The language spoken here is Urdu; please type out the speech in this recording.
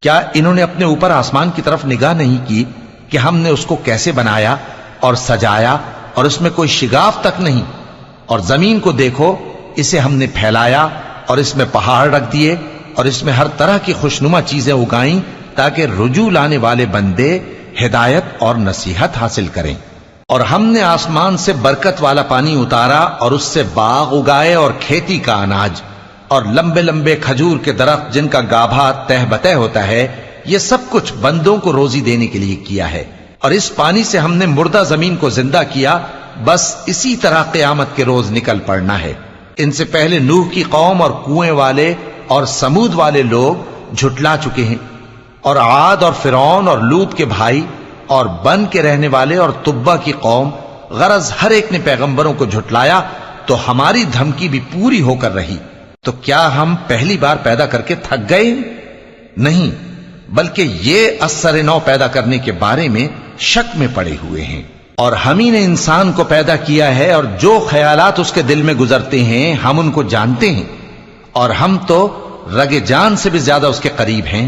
کیا انہوں نے اپنے اوپر آسمان کی طرف نگاہ نہیں کی کہ ہم نے اس کو کیسے بنایا اور سجایا اور اس میں کوئی شگاف تک نہیں؟ اور زمین کو دیکھو، اسے ہم نے پھیلایا اور اس میں پہاڑ رکھ دیے اور اس میں ہر طرح کی خوشنما چیزیں اگائیں تاکہ رجوع لانے والے بندے ہدایت اور نصیحت حاصل کریں۔ اور ہم نے آسمان سے برکت والا پانی اتارا اور اس سے باغ اگائے اور کھیتی کا اناج اور لمبے لمبے کھجور کے درخت جن کا گابھا تہ بتہ ہوتا ہے۔ یہ سب کچھ بندوں کو روزی دینے کے لیے کیا ہے۔ اور اس پانی سے ہم نے مردہ زمین کو زندہ کیا، بس اسی طرح قیامت کے روز نکل پڑنا ہے۔ ان سے پہلے نوح کی قوم اور کنویں والے اور سمود والے لوگ جھٹلا چکے ہیں، اور عاد اور فرعون اور لوط کے بھائی اور بن کے رہنے والے اور تبا کی قوم، غرض ہر ایک نے پیغمبروں کو جھٹلایا تو ہماری دھمکی بھی پوری ہو کر رہی۔ تو کیا ہم پہلی بار پیدا کر کے تھک گئے؟ نہیں، بلکہ یہ اثر نو پیدا کرنے کے بارے میں شک میں پڑے ہوئے ہیں۔ اور ہم ہی نے انسان کو پیدا کیا ہے، اور جو خیالات اس کے دل میں گزرتے ہیں ہم ان کو جانتے ہیں، اور ہم تو رگ جان سے بھی زیادہ اس کے قریب ہیں۔